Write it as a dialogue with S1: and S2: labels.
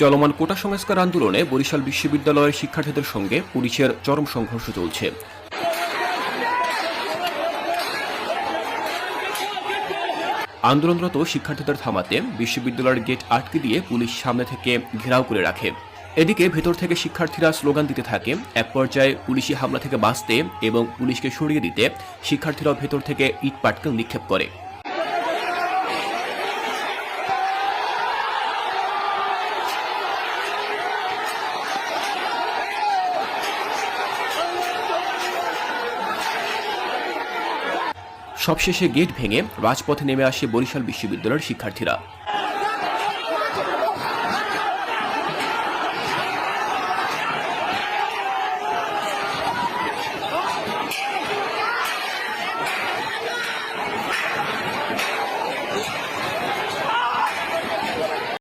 S1: চলমান কোটা সংস্কার আন্দোলনে বরিশাল বিশ্ববিদ্যালয়ের শিক্ষার্থীদের সঙ্গে পুলিশের চরম সংঘর্ষ চলছে। আন্দোলনরত শিক্ষার্থীদের থামাতে বিশ্ববিদ্যালয়ের গেট আটকে দিয়ে পুলিশ সামনে থেকে ঘেরাও করে রাখে। এদিকে ভেতর থেকে শিক্ষার্থীরা স্লোগান দিতে থাকে। এক পর্যায়ে পুলিশি হামলা থেকে বাঁচতে এবং পুলিশকে সরিয়ে দিতে শিক্ষার্থীরা ভেতর থেকে ইট পাটকেল নিক্ষেপ করে। সবশেষে গেট ভেঙে রাজপথে নেমে আসে বরিশাল বিশ্ববিদ্যালয়ের শিক্ষার্থীরা।